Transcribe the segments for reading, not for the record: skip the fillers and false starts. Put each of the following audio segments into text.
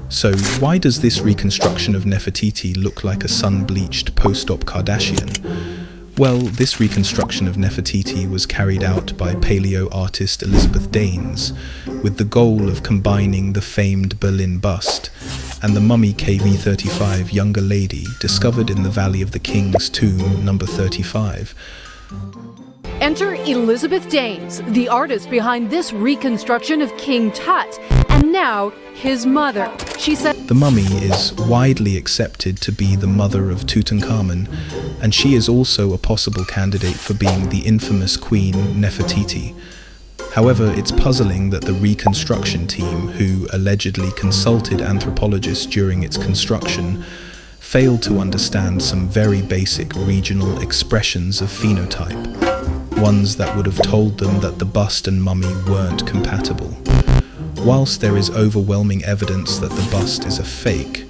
So why does this reconstruction of Nefertiti look like a sun-bleached post-op Kardashian? Well, this reconstruction of Nefertiti was carried out by paleo artist Elisabeth Daynes with the goal of combining the famed Berlin bust and the mummy KV-35 younger lady discovered in the Valley of the Kings tomb number 35. Enter Elisabeth Daynes, the artist behind this reconstruction of King Tut, and now his mother. She said, "The mummy is widely accepted to be the mother of Tutankhamun, and she is also a possible candidate for being the infamous Queen Nefertiti. However, it's puzzling that the reconstruction team, who allegedly consulted anthropologists during its construction, failed to understand some very basic regional expressions of phenotype, ones that would have told them that the bust and mummy weren't compatible. Whilst there is overwhelming evidence that the bust is a fake,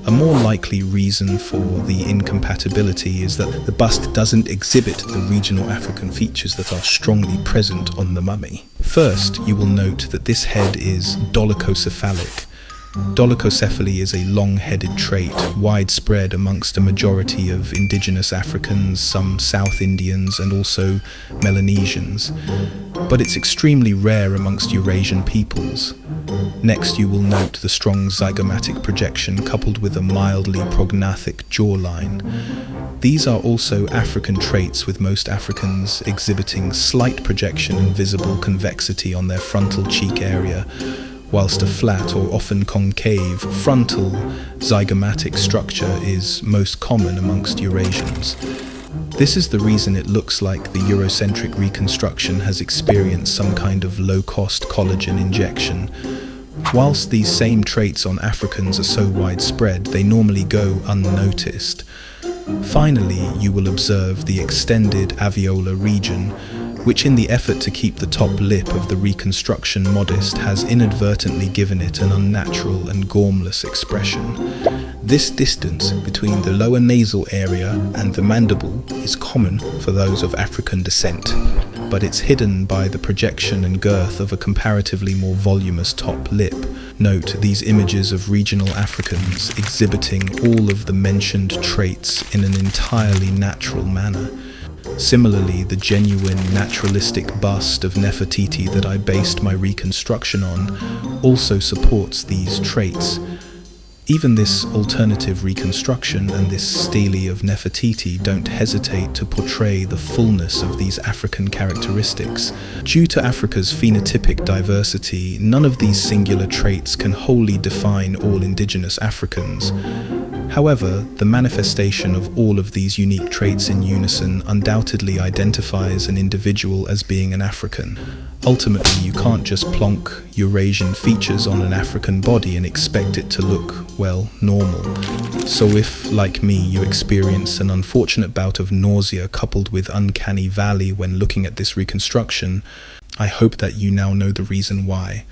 a more likely reason for the incompatibility is that the bust doesn't exhibit the regional African features that are strongly present on the mummy. First, you will note that this head is dolichocephalic. Dolichocephaly is a long-headed trait, widespread amongst a majority of indigenous Africans, some South Indians and also Melanesians, but it's extremely rare amongst Eurasian peoples. Next, you will note the strong zygomatic projection coupled with a mildly prognathic jawline. These are also African traits, with most Africans exhibiting slight projection and visible convexity on their frontal cheek area, whilst a flat or often concave frontal zygomatic structure is most common amongst Eurasians. This is the reason it looks like the Eurocentric reconstruction has experienced some kind of low-cost collagen injection. Whilst these same traits on Africans are so widespread, they normally go unnoticed. Finally, you will observe the extended aveolar region, which in the effort to keep the top lip of the reconstruction modest has inadvertently given it an unnatural and gormless expression. This distance between the lower nasal area and the mandible is common for those of African descent, but it's hidden by the projection and girth of a comparatively more voluminous top lip. Note these images of regional Africans exhibiting all of the mentioned traits in an entirely natural manner. Similarly, the genuine naturalistic bust of Nefertiti that I based my reconstruction on also supports these traits. Even this alternative reconstruction and this stele of Nefertiti don't hesitate to portray the fullness of these African characteristics. Due to Africa's phenotypic diversity, none of these singular traits can wholly define all indigenous Africans. However, the manifestation of all of these unique traits in unison undoubtedly identifies an individual as being an African. Ultimately, you can't just plonk Eurasian features on an African body and expect it to look, well, normal. So if, like me, you experience an unfortunate bout of nausea coupled with uncanny valley when looking at this reconstruction, I hope that you now know the reason why.